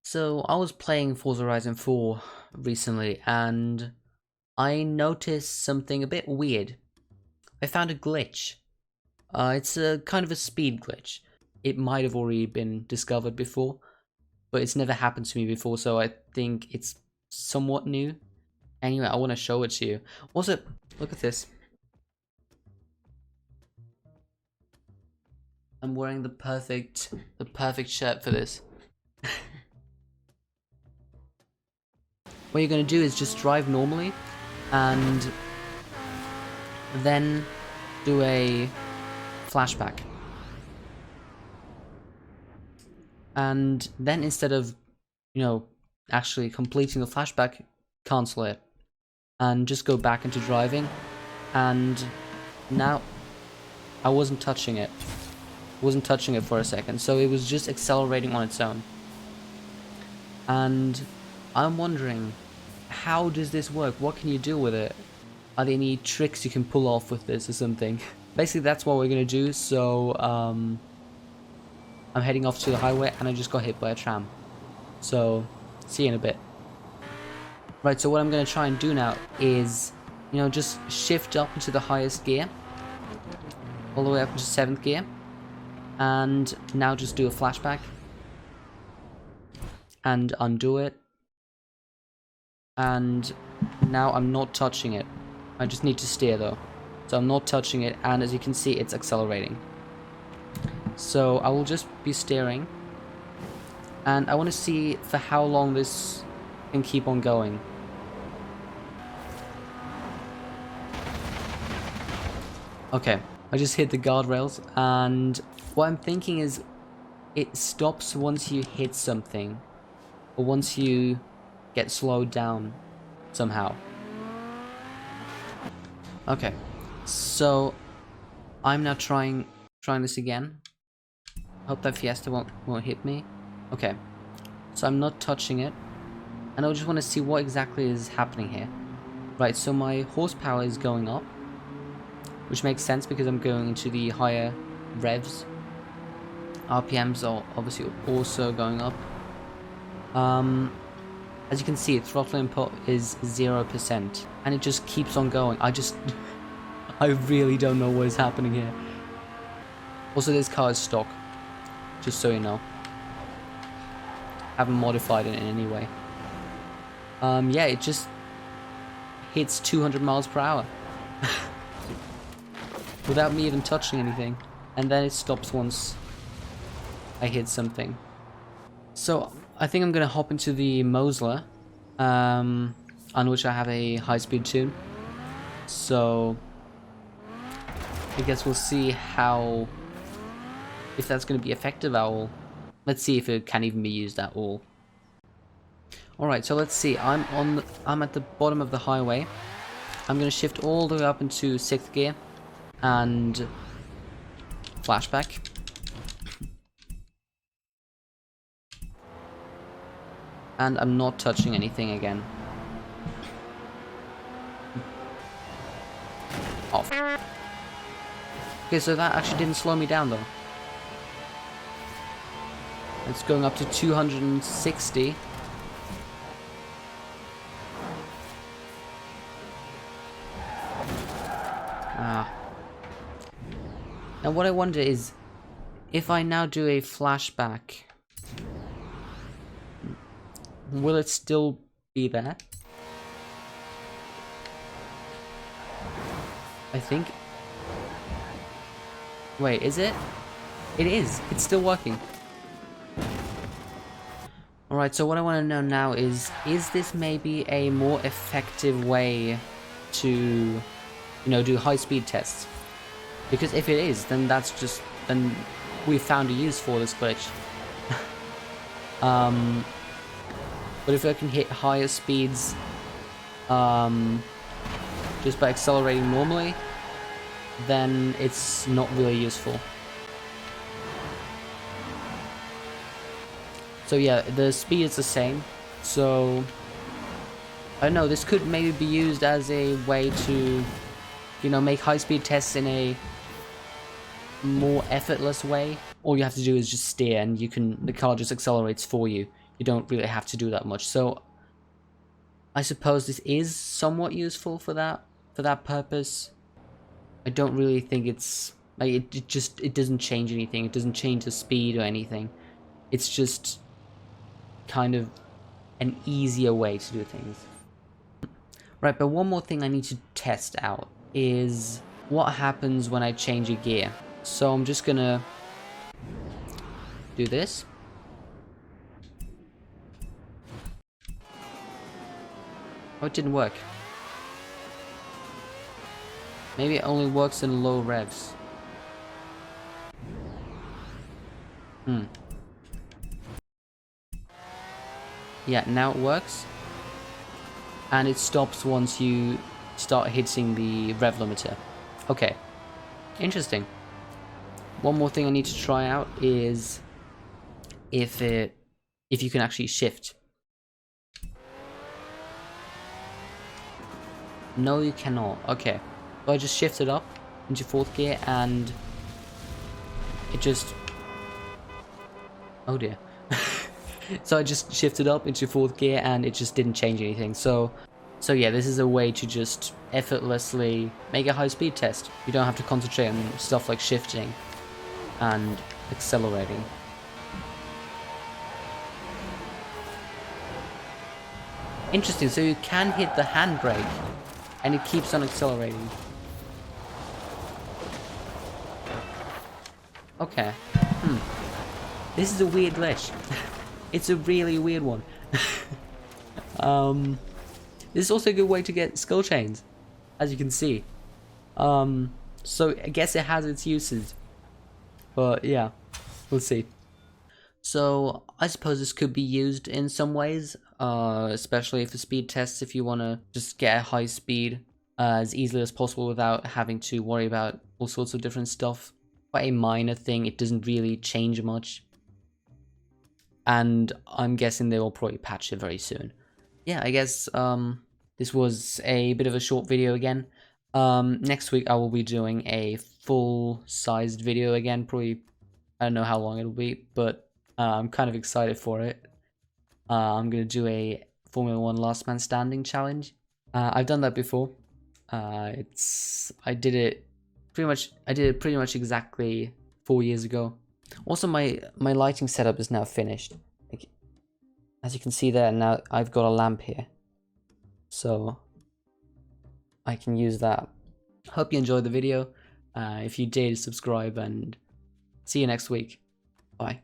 So I was playing Forza Horizon 4 recently and I noticed something a bit weird. I found a glitch. It's a kind of a speed glitch. It might have already been discovered before, but it's never happened to me before, so I think it's somewhat new. Anyway, I want to show it to you. Also, look at this. I'm wearing the perfect shirt for this. What you're going to do is just drive normally and then do a flashback. And then instead of, actually completing the flashback, cancel it. And just go back into driving. And now I wasn't touching it. Wasn't touching it for a second. So it was just accelerating on its own. And I'm wondering, how does this work? What can you do with it? Are there any tricks you can pull off with this or something? Basically, that's what we're gonna do. So, I'm heading off to the highway and I just got hit by a tram. So, see you in a bit. Right, so what I'm gonna try and do now is, just shift up into the highest gear. All the way up into 7th gear. And now just do a flashback. And undo it. And now I'm not touching it. I just need to steer though. So I'm not touching it, and as you can see, it's accelerating. So I will just be steering. And I want to see for how long this can keep on going. Okay, I just hit the guardrails, and what I'm thinking is it stops once you hit something. Or once you get slowed down somehow. Okay, so I'm now trying this again. Hope that Fiesta won't hit me. Okay, so I'm not touching it, and I just want to see what exactly is happening here. Right, so my horsepower is going up, which makes sense because I'm going into the higher revs. RPMs are obviously also going up. As you can see, throttle input is 0%, and it just keeps on going. I really don't know what is happening here. Also, this car is stock, just so you know. Haven't modified it in any way. Yeah, it just hits 200 miles per hour. Without me even touching anything. And then it stops once I hit something. So, I think I'm gonna hop into the Mosler, on which I have a high-speed tune. So, I guess we'll see if that's gonna be effective at all. Let's see if it can even be used at all. Alright, so let's see. I'm at the bottom of the highway. I'm gonna shift all the way up into 6th gear and flashback. And I'm not touching anything again. Off. Okay, so that actually didn't slow me down though. It's going up to 260. And what I wonder is, if I now do a flashback, will it still be there? I think. Wait, is it? It is. It's still working. Alright, so what I want to know now is this maybe a more effective way to, do high-speed tests? Because if it is, then then we found a use for this glitch. But if I can hit higher speeds just by accelerating normally, then it's not really useful. So yeah, the speed is the same. So I don't know, this could maybe be used as a way to, make high-speed tests in a more effortless way. All you have to do is just steer, and the car just accelerates for you. you don't really have to do that much. So I suppose this is somewhat useful for that purpose. I don't really think it's like it doesn't change anything. It doesn't change the speed or anything. It's just kind of an easier way to do things. Right, but one more thing I need to test out is what happens when I change a gear. So I'm just gonna do this. Oh, it didn't work. Maybe it only works in low revs. Yeah, now it works. And it stops once you start hitting the rev limiter. Okay. Interesting. One more thing I need to try out is if you can actually shift. No, you cannot. Okay. So I just shifted up into 4th gear and it just... Oh dear. So I just shifted up into 4th gear and it just didn't change anything. So yeah, this is a way to just effortlessly make a high speed test. You don't have to concentrate on stuff like shifting and accelerating. Interesting, so you can hit the handbrake and it keeps on accelerating. Okay. This is a weird glitch. It's a really weird one. This is also a good way to get skull chains, as you can see. So I guess it has its uses. But yeah, we'll see. So I suppose this could be used in some ways, especially for speed tests if you want to just get a high speed as easily as possible without having to worry about all sorts of different stuff. Quite a minor thing, it doesn't really change much. And I'm guessing they will probably patch it very soon. Yeah, I guess this was a bit of a short video again. Next week I will be doing a full-sized video again, probably, I don't know how long it'll be, but I'm kind of excited for it. I'm going to do a Formula 1 Last Man Standing challenge. I've done that before. I did it pretty much exactly 4 years ago. Also, my lighting setup is now finished. Like, as you can see there, now I've got a lamp here, so I can use that. Hope you enjoyed the video. If you did, subscribe, and see you next week. Bye.